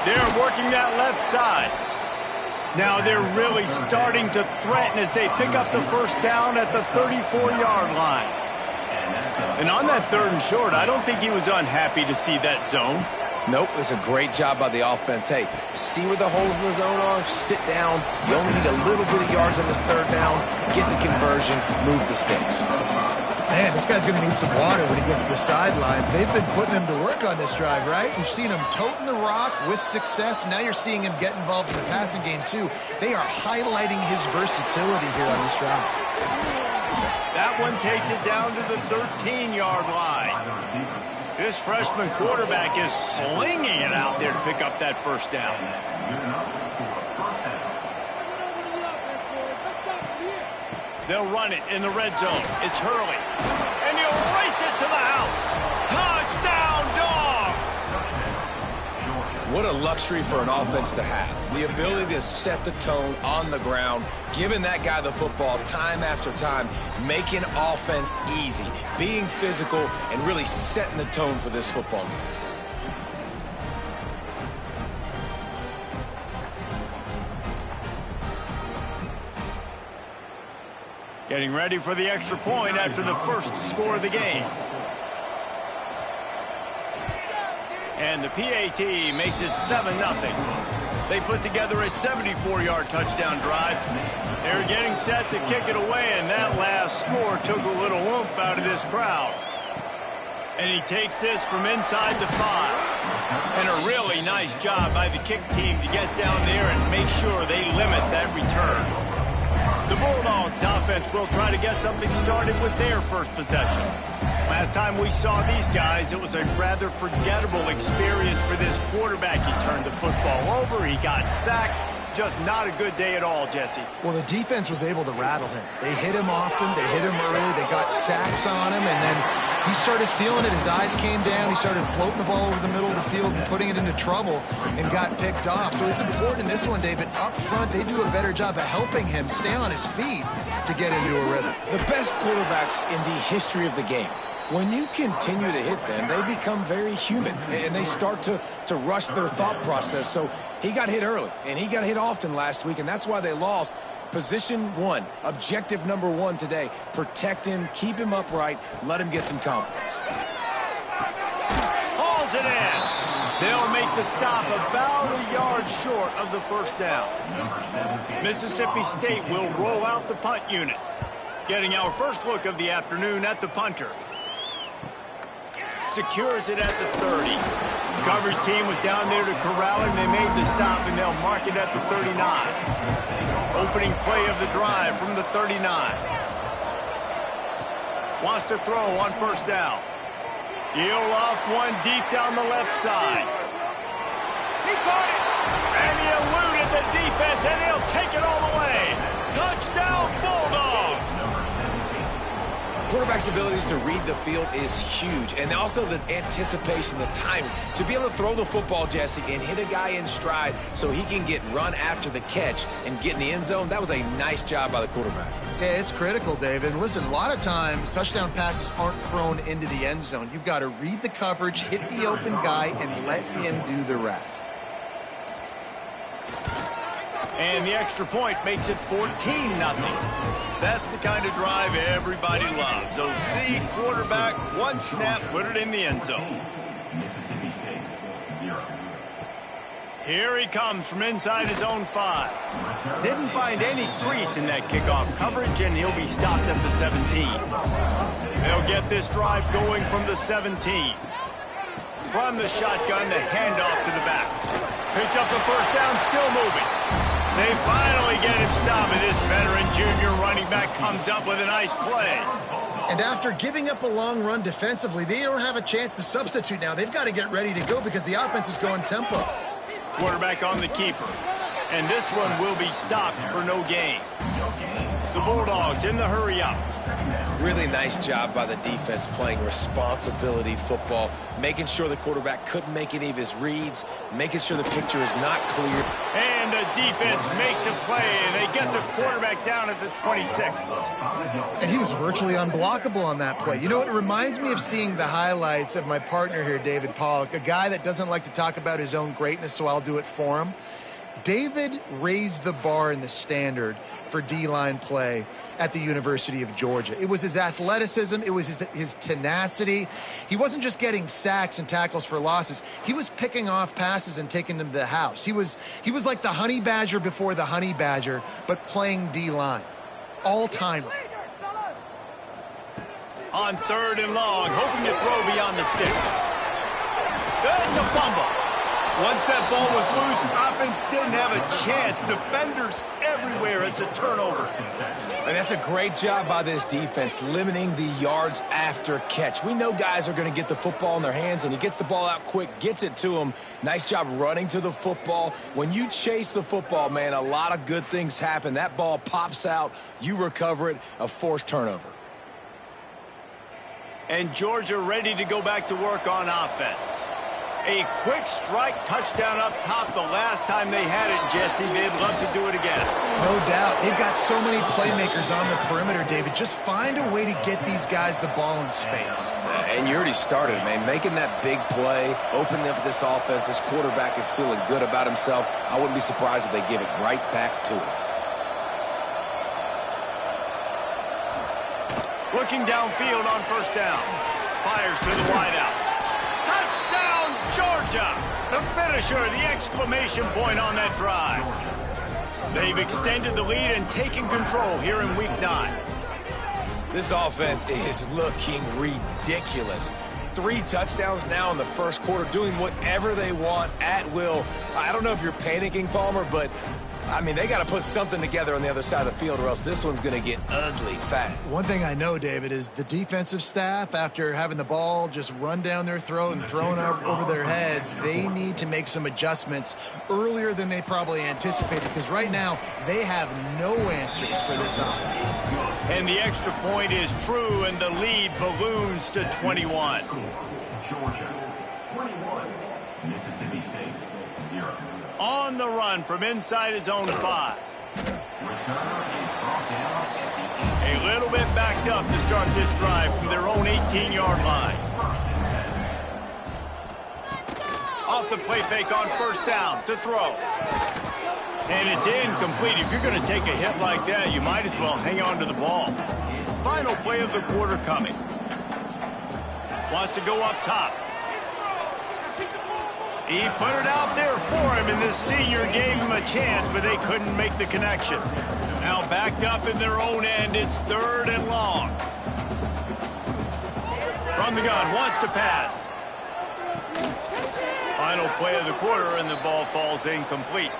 They're working that left side. Now they're really starting to threaten as they pick up the first down at the 34-yard line. And on that 3rd and short, I don't think he was unhappy to see that zone. Nope, it's a great job by the offense. Hey, see where the holes in the zone are? Sit down. You only need a little bit of yards on this 3rd down. Get the conversion. Move the sticks. Man, this guy's going to need some water when he gets to the sidelines. They've been putting him to work on this drive, right? You've seen him toting the rock with success. Now you're seeing him get involved in the passing game, too. They are highlighting his versatility here on this drive. That one takes it down to the 13-yard line. This freshman quarterback is slinging it out there to pick up that first down. They'll run it in the red zone. It's Hurley. And he'll race it to the house. Touchdown, Dogs! What a luxury for an offense to have. The ability to set the tone on the ground, giving that guy the football time after time, making offense easy, being physical, and really setting the tone for this football game. Getting ready for the extra point after the first score of the game. And the PAT makes it 7-0. They put together a 74-yard touchdown drive. They're getting set to kick it away, and that last score took a little oomph out of this crowd. And he takes this from inside the 5. And a really nice job by the kick team to get down there and make sure they limit that return. The Bulldogs offense will try to get something started with their first possession. Last time we saw these guys, it was a rather forgettable experience for this quarterback. He turned the football over, he got sacked. Just not a good day at all, Jesse. Well, the defense was able to rattle him. They hit him often, they hit him early, they got sacks on him, and then he started feeling it. His eyes came down, he started floating the ball over the middle of the field and putting it into trouble and got picked off. So it's important in this one, David, up front, they do a better job of helping him stay on his feet to get into a rhythm. The best quarterbacks in the history of the game, when you continue to hit them, they become very human, and they start to rush their thought process. So he got hit early, and he got hit often last week, and that's why they lost. Position 1, objective number 1 today. Protect him, keep him upright, let him get some confidence. Hauls it in. They'll make the stop about a yard short of the first down. Mississippi State will roll out the punt unit. Getting our first look of the afternoon at the punter. Secures it at the 30. The coverage team was down there to corral him. They made the stop, and they'll mark it at the 39. Opening play of the drive from the 39. Wants to throw on first down. He'll off one deep down the left side. He caught it! And he eluded the defense, and he'll take it all the way. Touchdown, Bulldogs! Quarterback's abilities to read the field is huge, and also the anticipation, the timing. To be able to throw the football, Jesse, and hit a guy in stride so he can get run after the catch and get in the end zone, that was a nice job by the quarterback. Yeah, it's critical, David. And listen, a lot of times touchdown passes aren't thrown into the end zone. You've got to read the coverage, hit the open guy, and let him do the rest. And the extra point makes it 14-0. That's the kind of drive everybody loves. OC, quarterback, one snap, put it in the end zone. Here he comes from inside his own 5. Didn't find any crease in that kickoff coverage, and he'll be stopped at the 17. They'll get this drive going from the 17. From the shotgun, the handoff to the back. Picks up the first down, still moving. They finally get him stopped, and this veteran junior running back comes up with a nice play. And after giving up a long run defensively, they don't have a chance to substitute now. They've got to get ready to go because the offense is going tempo. Quarterback on the keeper. And this one will be stopped for no gain. The Bulldogs in the hurry up. Really nice job by the defense playing responsibility football, making sure the quarterback couldn't make any of his reads, making sure the picture is not clear. And the defense makes a play, and they get the quarterback down at the 26. And he was virtually unblockable on that play. You know, it reminds me of seeing the highlights of my partner here, David Pollock, a guy that doesn't like to talk about his own greatness, so I'll do it for him. David raised the bar in the standard for D-line play at the University of Georgia. It was his athleticism. It was his tenacity. He wasn't just getting sacks and tackles for losses. He was picking off passes and taking them to the house. He was like the Honey Badger before the Honey Badger, but playing D-line. All-timer. On 3rd and long, hoping to throw beyond the sticks. That's a fumble. Once that ball was loose, offense didn't have a chance. Defenders everywhere. It's a turnover. And that's a great job by this defense, limiting the yards after catch. We know guys are going to get the football in their hands, and he gets the ball out quick, gets it to him. Nice job running to the football. When you chase the football, man, a lot of good things happen. That ball pops out, you recover it, a forced turnover. And Georgia ready to go back to work on offense. A quick strike touchdown up top the last time they had it, Jesse. They'd love to do it again. No doubt. They've got so many playmakers on the perimeter, David. Just find a way to get these guys the ball in space. And you already started, man. Making that big play, opening up this offense. This quarterback is feeling good about himself. I wouldn't be surprised if they give it right back to him. Looking downfield on 1st down. Fires to the wideout. Touchdown, Georgia! The finisher, the exclamation point on that drive. They've extended the lead and taken control here in Week 9. This offense is looking ridiculous. 3 touchdowns now in the first quarter, doing whatever they want at will. I don't know if you're panicking, Palmer, but I mean, they got to put something together on the other side of the field, or else this one's going to get ugly fat. One thing I know, David, is the defensive staff, after having the ball just run down their throat and thrown over their heads, they need to make some adjustments earlier than they probably anticipated, because right now they have no answers for this offense. And the extra point is true, and the lead balloons to 21. Georgia, 21. Mississippi State, 0. On the run from inside his own 5. A little bit backed up to start this drive from their own 18-yard line. Off the play fake on 1st down to throw. And it's incomplete. If you're going to take a hit like that, you might as well hang on to the ball. Final play of the quarter coming. Wants to go up top. He put it out there for him, and this senior gave him a chance, but they couldn't make the connection. Now backed up in their own end, it's 3rd and long. From the gun, wants to pass. Final play of the quarter, and the ball falls incomplete.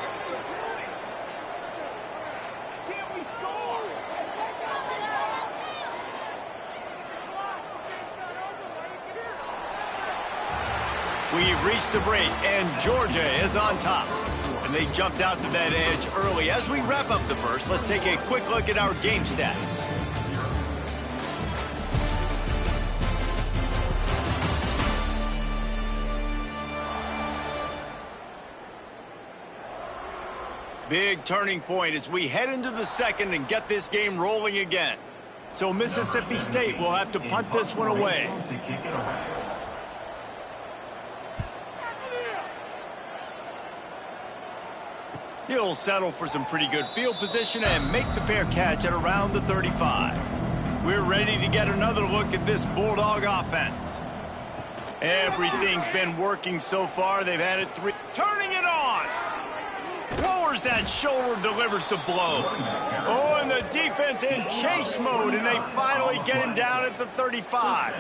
Can't we score? We've reached the break, and Georgia is on top. And they jumped out to that edge early. As we wrap up the first, let's take a quick look at our game stats. Big turning point as we head into the second and get this game rolling again. So Mississippi State will have to punt this one away. He'll settle for some pretty good field position and make the fair catch at around the 35. We're ready to get another look at this Bulldog offense. Everything's been working so far. They've had it 3. Turning it on. Lowers that shoulder, delivers the blow. Oh, and the defense in chase mode, and they finally get him down at the 35.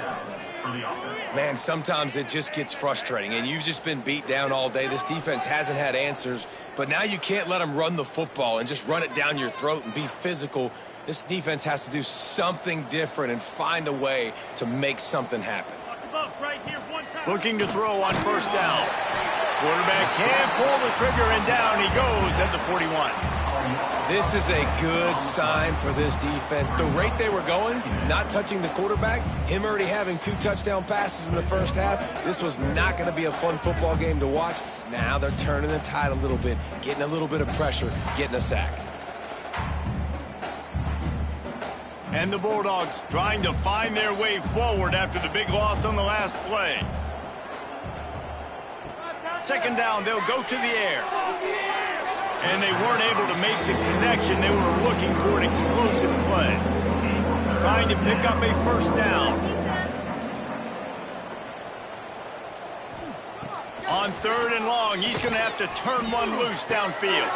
Man, sometimes it just gets frustrating, and you've just been beat down all day. This defense hasn't had answers, but now you can't let them run the football and just run it down your throat and be physical. This defense has to do something different and find a way to make something happen. Looking to throw on 1st down. Quarterback can't pull the trigger, and down he goes at the 41. This is a good sign for this defense. The rate they were going, not touching the quarterback, him already having 2 touchdown passes in the first half, this was not going to be a fun football game to watch. Now they're turning the tide a little bit, getting a little bit of pressure, getting a sack. And the Bulldogs trying to find their way forward after the big loss on the last play. Second down, they'll go to the air. And they weren't able to make the connection. They were looking for an explosive play. Trying to pick up a first down. On 3rd and long, he's going to have to turn one loose downfield.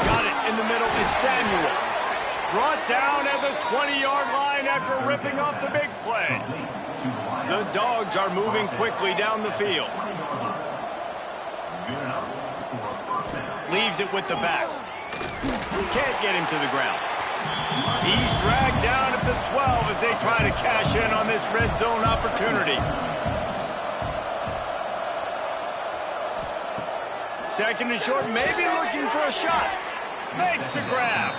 Got it in the middle. It's Samuel. Brought down at the 20-yard line after ripping off the big play. The Dogs are moving quickly down the field. Leaves it with the back. Can't get him to the ground. He's dragged down at the 12 as they try to cash in on this red zone opportunity. Second and short, maybe looking for a shot. Makes the grab.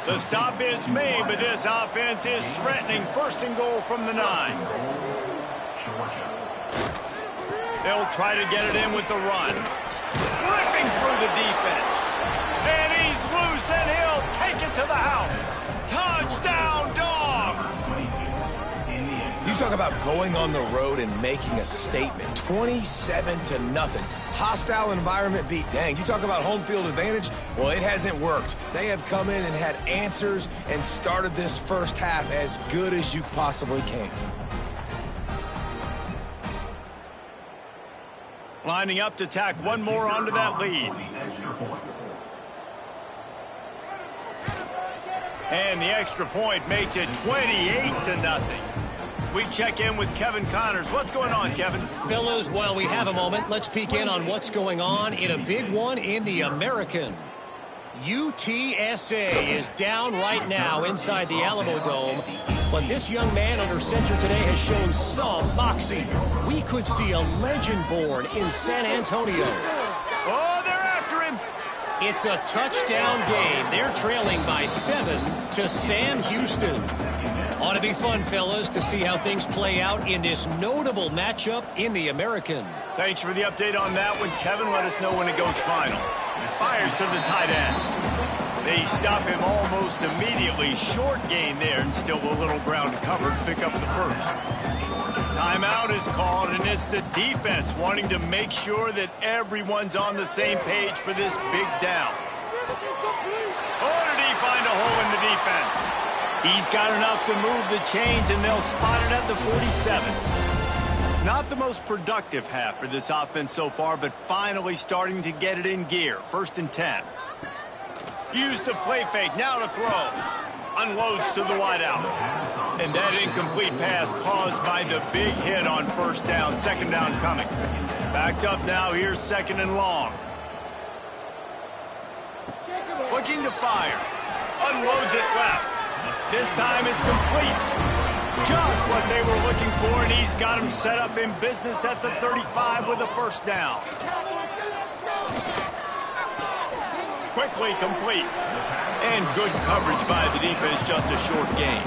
The stop is made, but this offense is threatening. 1st and goal from the 9. They'll try to get it in with the run. Ripping through the defense. And he's loose, and he'll take it to the house. Touchdown, Dogs! You talk about going on the road and making a statement. 27-0. Hostile environment beat. Dang, you talk about home field advantage? Well, it hasn't worked. They have come in and had answers and started this first half as good as you possibly can. Lining up to tack one more onto that lead. And the extra point makes it 28-0. We check in with Kevin Connors. What's going on, Kevin? Fellas, while we have a moment, let's peek in on what's going on in a big one in the American. UTSA is down right now inside the Alamo Dome, but this young man under center today has shown some moxie. We could see a legend born in San Antonio. Oh, they're after him. It's a touchdown game. They're trailing by 7 to Sam Houston. Ought to be fun, fellas, to see how things play out in this notable matchup in the American. Thanks for the update on that one, Kevin. Let us know when it goes final. Fires to the tight end. They stop him almost immediately. Short gain there, and still a little ground to cover to pick up the first. Timeout is called, and it's the defense wanting to make sure that everyone's on the same page for this big down. Oh, did he find a hole in the defense? He's got enough to move the chains, and they'll spot it at the 47. Not the most productive half for this offense so far, but finally starting to get it in gear. 1st and 10. Use the play fake, now to throw. Unloads to the wideout. And that incomplete pass caused by the big hit on 1st down. 2nd down coming. Backed up now, here's 2nd and long. Looking to fire. Unloads it left. This time it's complete. Just what they were looking for, and he's got him set up in business at the 35 with a 1st down. Quickly complete. And good coverage by the defense, just a short gain.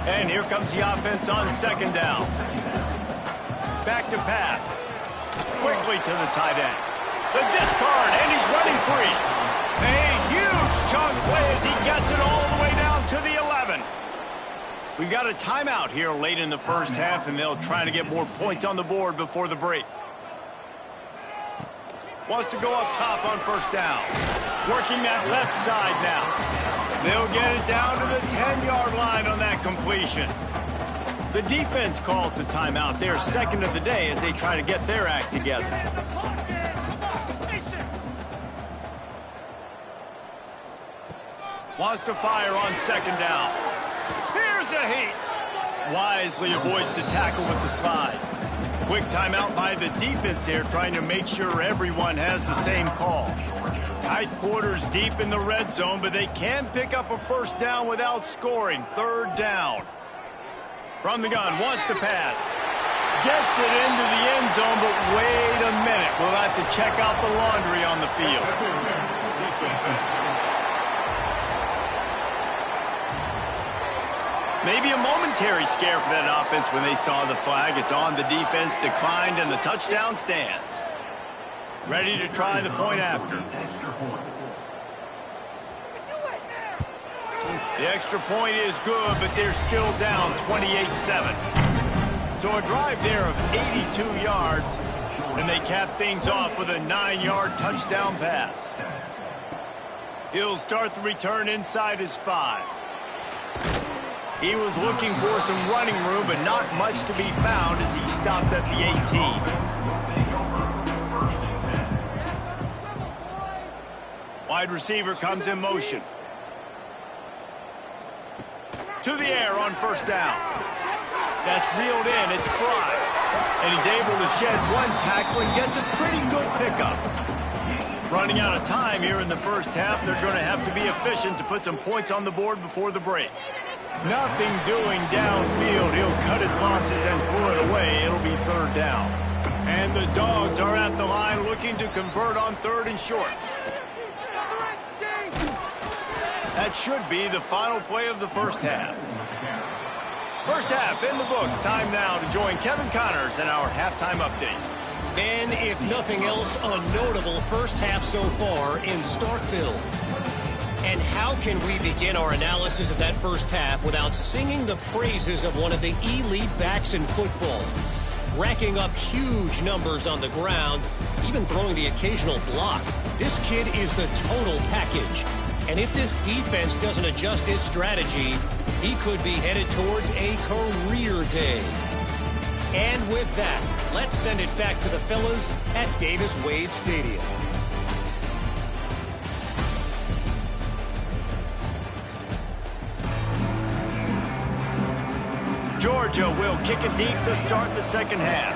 And here comes the offense on 2nd down. Back to pass. Quickly to the tight end. The discard, and he's running free. A huge chunk play as he gets it all the way down to the 11. We've got a timeout here late in the first half, and they'll try to get more points on the board before the break. Wants to go up top on 1st down. Working that left side now. They'll get it down to the 10-yard line on that completion. The defense calls the timeout. They're 2nd of the day as they try to get their act together. Wants to fire on 2nd down. Here's a heat. Wisely avoids the tackle with the slide. Quick timeout by the defense there, trying to make sure everyone has the same call. Tight quarters deep in the red zone, but they can pick up a 1st down without scoring. 3rd down. From the gun, wants to pass. Gets it into the end zone, but wait a minute. We'll have to check out the laundry on the field. Maybe a momentary scare for that offense when they saw the flag. It's on, the defense declined, and the touchdown stands. Ready to try the point after. The extra point is good, but they're still down 28-7. So a drive there of 82 yards, and they cap things off with a 9-yard touchdown pass. He'll start the return inside his 5. He was looking for some running room, but not much to be found as he stopped at the 18. Wide receiver comes in motion. To the air on first down. That's reeled in. It's Fry. And he's able to shed one tackle and gets a pretty good pickup. Running out of time here in the first half. They're going to have to be efficient to put some points on the board before the break. Nothing doing downfield. He'll cut his losses and throw it away. It'll be third down. And the Dogs are at the line looking to convert on third and short. That should be the final play of the first half. First half in the books. Time now to join Kevin Connors in our halftime update. And if nothing else, a notable first half so far in Starkville. And how can we begin our analysis of that first half without singing the praises of one of the elite backs in football? Racking up huge numbers on the ground, even throwing the occasional block. This kid is the total package. And if this defense doesn't adjust its strategy, he could be headed towards a career day. And with that, let's send it back to the fellas at Davis-Wade Stadium. Georgia will kick it deep to start the second half.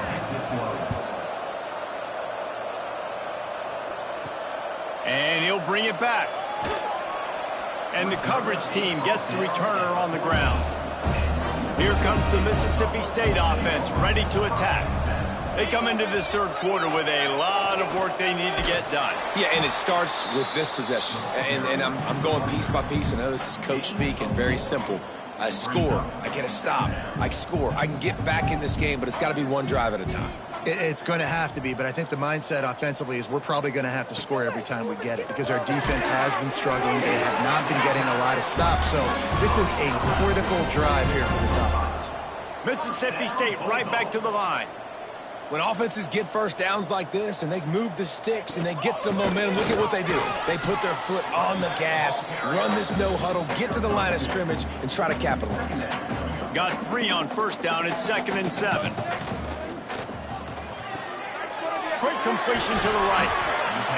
And he'll bring it back. And the coverage team gets the returner on the ground. Here comes the Mississippi State offense, ready to attack. They come into this third quarter with a lot of work they need to get done. Yeah, and it starts with this possession. And I'm going piece by piece. I know this is coach speak and very simple. I score. I get a stop. I score. I can get back in this game, but it's got to be one drive at a time. It's going to have to be, but I think the mindset offensively is we're probably going to have to score every time we get it because our defense has been struggling. They have not been getting a lot of stops, so this is a critical drive here for this offense. Mississippi State right back to the line. When offenses get first downs like this and they move the sticks and they get some momentum, look at what they do. They put their foot on the gas, run this no huddle, get to the line of scrimmage, and try to capitalize. Got 3 on first down. It's 2nd and 7. Quick completion to the right.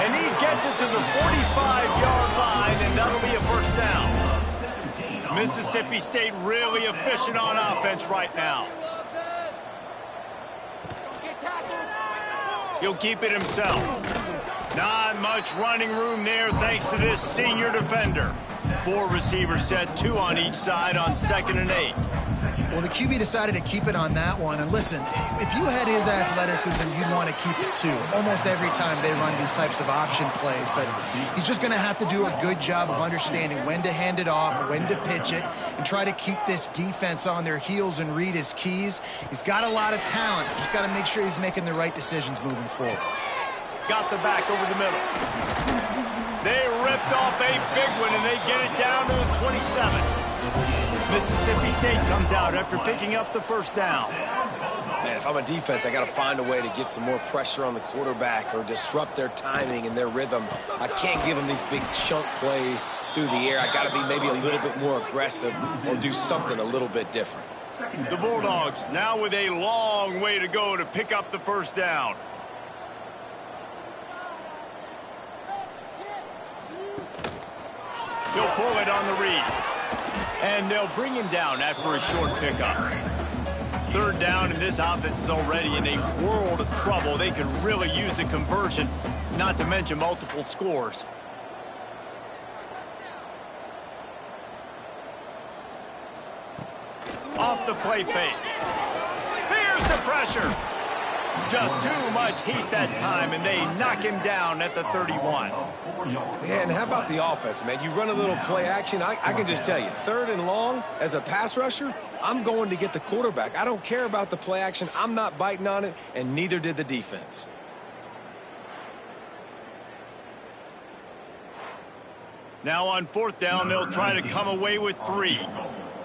And he gets it to the 45-yard line, and that'll be a first down. Mississippi State really efficient on offense right now. He'll keep it himself. Not much running room there thanks to this senior defender. 4 receivers set, 2 on each side on 2nd and 8. Well, the QB decided to keep it on that one. And listen, if you had his athleticism, you'd want to keep it too. Almost every time they run these types of option plays. But he's just going to have to do a good job of understanding when to hand it off, when to pitch it, and try to keep this defense on their heels and read his keys. He's got a lot of talent. Just got to make sure he's making the right decisions moving forward. Got the back over the middle. They ripped off a big one, and they get it down to the 27. Mississippi State comes out after picking up the first down. Man, if I'm a defense, I got to find a way to get some more pressure on the quarterback or disrupt their timing and their rhythm. I can't give them these big chunk plays through the air. I got to be maybe a little bit more aggressive or do something a little bit different. The Bulldogs now with a long way to go to pick up the first down. He'll pull it on the read. And they'll bring him down after a short pickup. 3rd down, and this offense is already in a world of trouble. They could really use a conversion, not to mention multiple scores. Off the play fake. Here's Here's the pressure. Just too much heat that time, and they knock him down at the 31. Yeah, and how about the offense, man? You run a little play action. I can just tell you, 3rd and long, as a pass rusher, I'm going to get the quarterback. I don't care about the play action. I'm not biting on it, and neither did the defense. Now on 4th down, they'll try to come away with 3.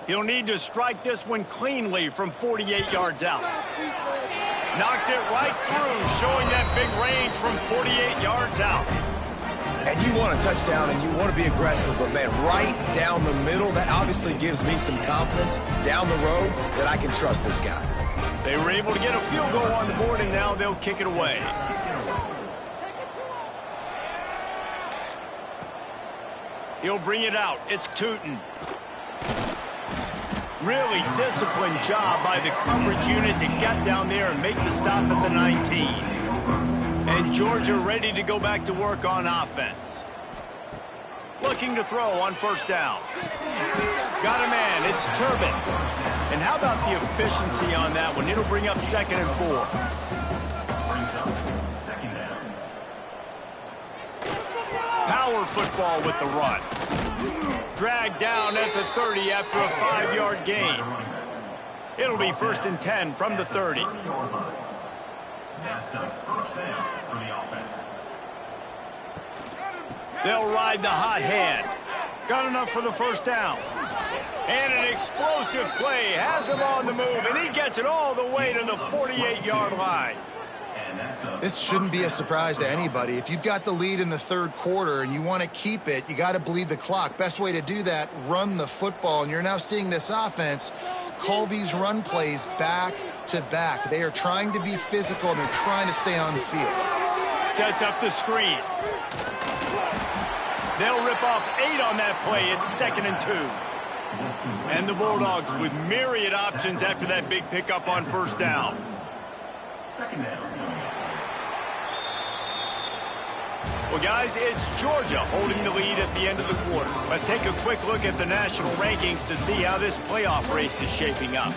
He'll need to strike this one cleanly from 48 yards out. Knocked it right through, showing that big range from 48 yards out. And you want a touchdown and you want to be aggressive, but, man, right down the middle, that obviously gives me some confidence down the road that I can trust this guy. They were able to get a field goal on the board, and now they'll kick it away. He'll bring it out. It's Tootin. Really disciplined job by the coverage unit to get down there and make the stop at the 19. And Georgia ready to go back to work on offense. Looking to throw on 1st down. Got a man. It's Turbin. And how about the efficiency on that one? It'll bring up 2nd and 4. Power football with the run. Dragged down at the 30 after a 5-yard gain. It'll be 1st and 10 from the 30. That's a 1st down for the offense. They'll ride the hot hand. Got enough for the 1st down. And an explosive play has him on the move, and he gets it all the way to the 48-yard line. This shouldn't be a surprise to anybody. If you've got the lead in the 3rd quarter and you want to keep it, you got to bleed the clock. Best way to do that, run the football. And you're now seeing this offense call these run plays back to back. They are trying to be physical, and they're trying to stay on the field. Sets up the screen. They'll rip off 8 on that play. It's 2nd and 2. And the Bulldogs with myriad options after that big pickup on 1st down. 2nd down. Well, guys, it's Georgia holding the lead at the end of the quarter. Let's take a quick look at the national rankings to see how this playoff race is shaping up.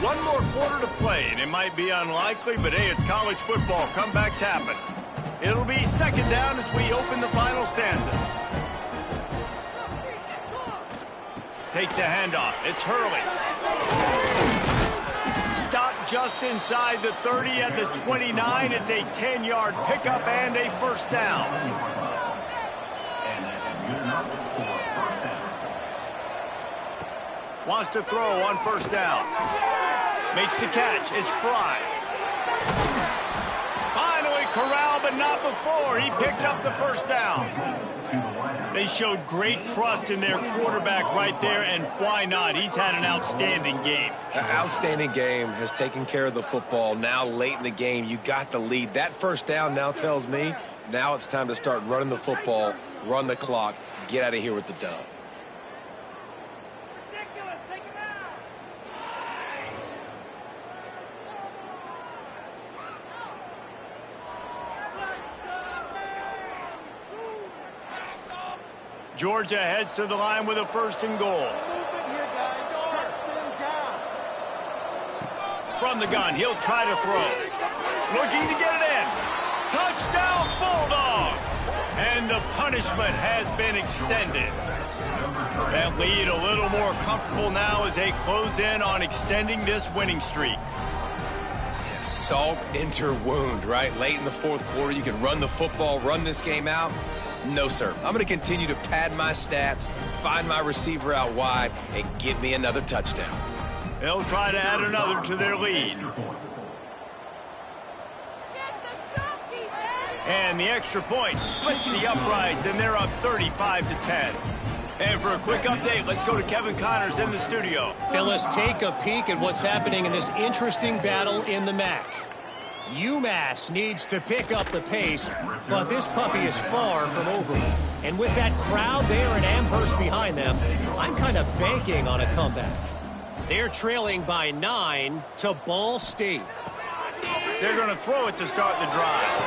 One more quarter to play, and it might be unlikely, but hey, it's college football. Comebacks happen. It'll be 2nd down as we open the final stanza. Takes the handoff. It's Hurley. Stopped just inside the 30 at the 29. It's a 10-yard pickup and a 1st down. And that's good enough for 1st down. Wants to throw on 1st down. Makes the catch. It's Fry. Finally corralled, but not before. He picks up the 1st down. They showed great trust in their quarterback right there, and why not? He's had an outstanding game. An outstanding game, has taken care of the football. Now late in the game, you got the lead. That 1st down now tells me now it's time to start running the football, run the clock, get out of here with the dub. Georgia heads to the line with a 1st and goal. From the gun, he'll try to throw. Looking to get it in. Touchdown, Bulldogs! And the punishment has been extended. That lead a little more comfortable now as they close in on extending this winning streak. Salt into wound, right? Late in the 4th quarter, you can run the football, run this game out. No, sir. I'm going to continue to pad my stats, find my receiver out wide, and get me another touchdown. They'll try to add another to their lead. And the extra point splits the uprights, and they're up 35-10. And for a quick update, let's go to Kevin Connors in the studio. Phyllis, take a peek at what's happening in this interesting battle in the MAC. UMass needs to pick up the pace, but this puppy is far from over. And with that crowd there in Amherst behind them, I'm kind of banking on a comeback. They're trailing by 9 to Ball State. They're going to throw it to start the drive.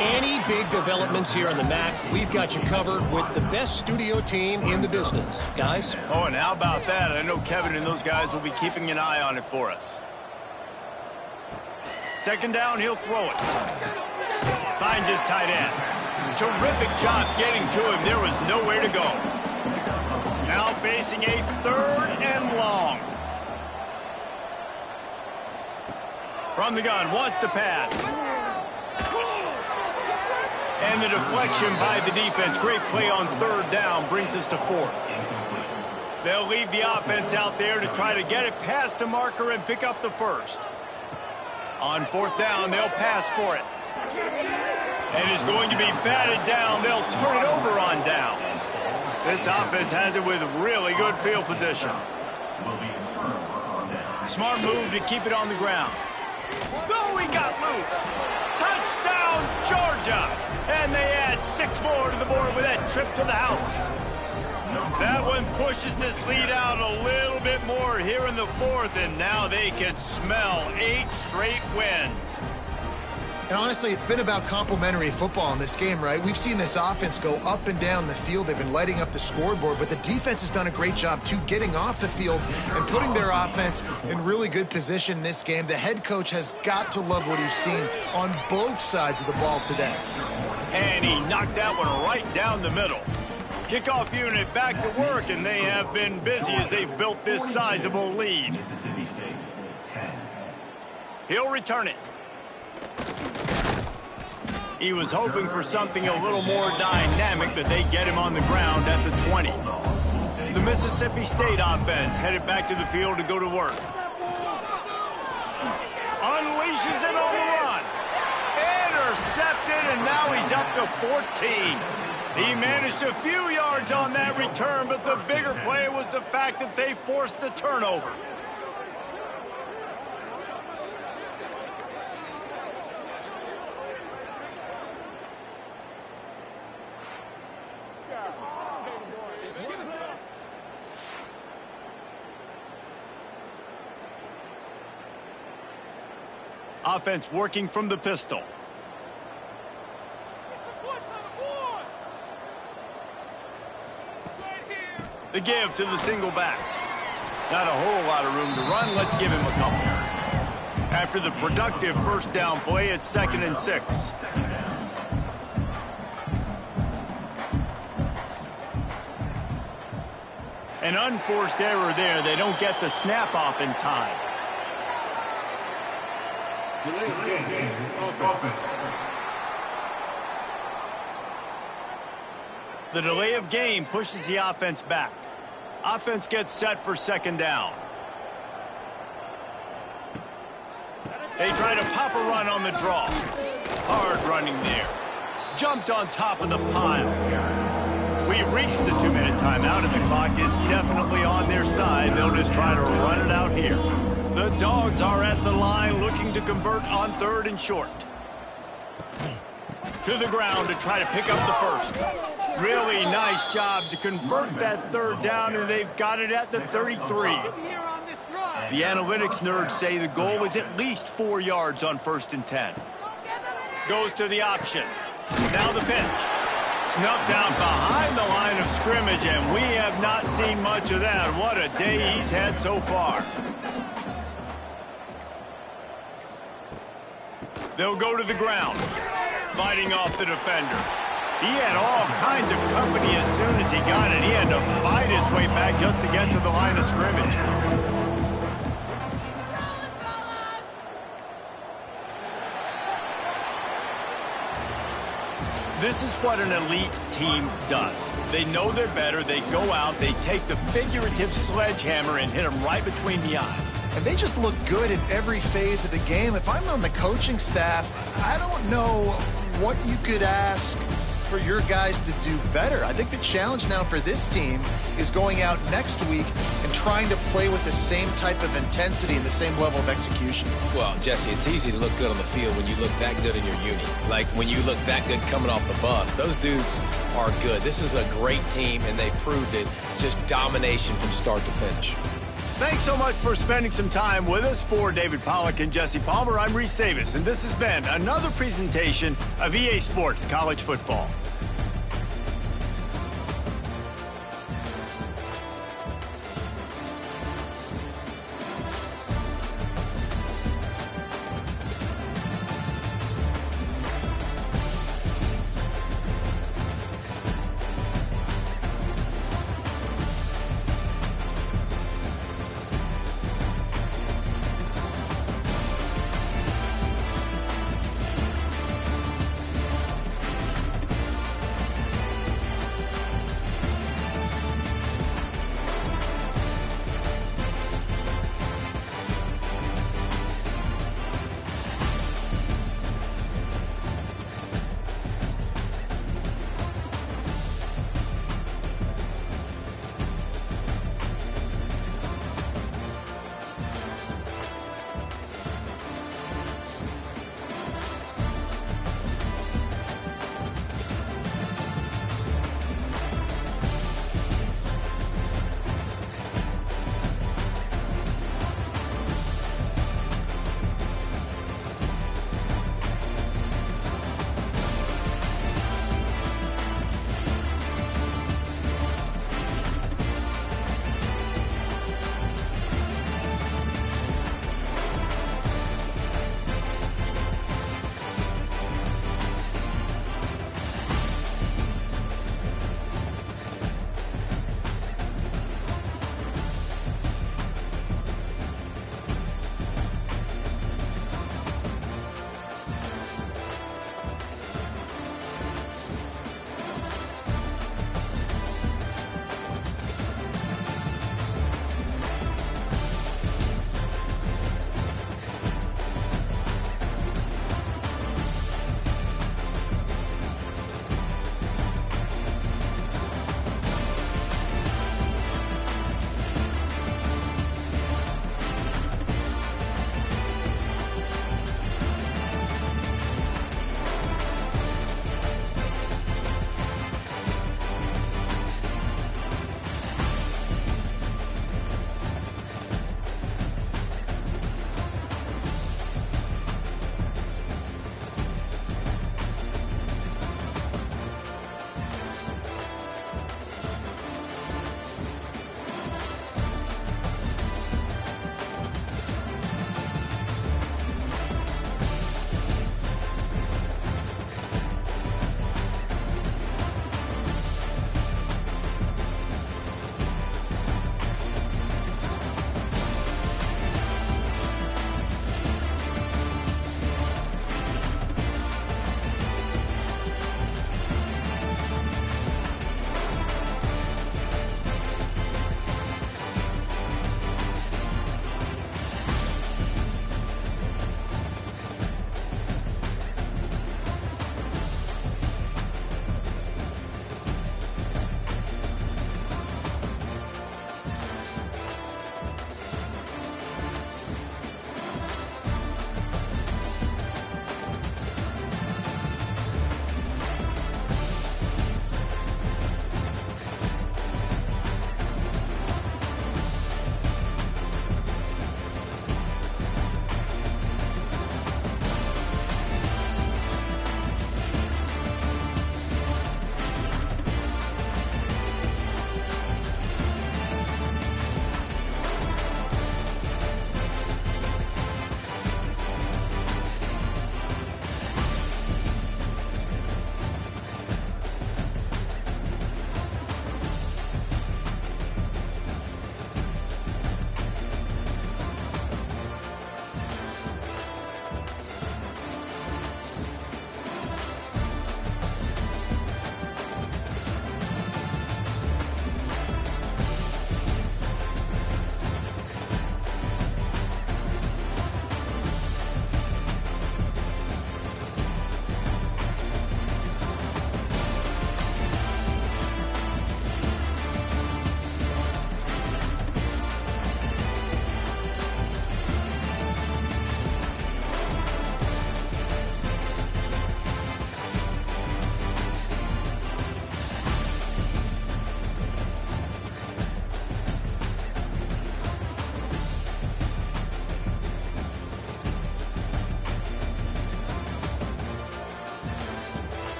Any big developments here on the MAC, we've got you covered with the best studio team in the business. Guys? Oh, and how about that? I know Kevin and those guys will be keeping an eye on it for us. Second down, he'll throw it. Finds his tight end. Terrific job getting to him. There was nowhere to go. Now facing a 3rd and long. From the gun, wants to pass. And the deflection by the defense. Great play on 3rd down brings us to 4th. They'll leave the offense out there to try to get it past the marker and pick up the 1st. On 4th down, they'll pass for it. And it's going to be batted down. They'll turn it over on downs. This offense has it with really good field position. Smart move to keep it on the ground. Oh, he got loose. Touchdown, Georgia. And they add 6 more to the board with that trip to the house. That one pushes this lead out a little bit more here in the 4th, and now they can smell 8 straight wins. And honestly, it's been about complementary football in this game, right? We've seen this offense go up and down the field. They've been lighting up the scoreboard, but the defense has done a great job, too, getting off the field and putting their offense in really good position in this game. The head coach has got to love what he's seen on both sides of the ball today. And he knocked that one right down the middle. Kickoff unit back to work, and they have been busy as they've built this sizable lead. He'll return it. He was hoping for something a little more dynamic, but they get him on the ground at the 20. The Mississippi State offense headed back to the field to go to work. Unleashes it on the run. Intercepted, and now he's up to 14. He managed a few yards on that return, but the bigger play was the fact that they forced the turnover. Offense working from the pistol. The give to the single back. Not a whole lot of room to run. Let's give him a couple. After the productive 1st down play, it's 2nd and 6. An unforced error there. They don't get the snap off in time. The delay of game pushes the offense back. Offense gets set for 2nd down. They try to pop a run on the draw. Hard running there. Jumped on top of the pile. We've reached the 2-minute timeout, and the clock is definitely on their side. They'll just try to run it out here. The Dogs are at the line looking to convert on 3rd and short. To the ground to try to pick up the 1st. Really nice job to convert that 3rd down, and they've got it at the 33. The analytics nerds say the goal is at least 4 yards on 1st and 10. Goes to the option. Now the pitch. Snuffed out behind the line of scrimmage, and we have not seen much of that. What a day he's had so far. They'll go to the ground, fighting off the defender. He had all kinds of company as soon as he got it. He had to fight his way back just to get to the line of scrimmage. This is what an elite team does. They know they're better. They go out, they take the figurative sledgehammer and hit them right between the eyes. And they just look good in every phase of the game. If I'm on the coaching staff, I don't know what you could ask for your guys to do better. I think the challenge now for this team is going out next week and trying to play with the same type of intensity and the same level of execution. Well, Jesse, it's easy to look good on the field when you look that good in your uni. Like when you look that good coming off the bus. Those dudes are good. This is a great team, and they proved it. Just domination from start to finish. Thanks so much for spending some time with us. For David Pollack and Jesse Palmer, I'm Reese Davis, and this has been another presentation of EA Sports College Football.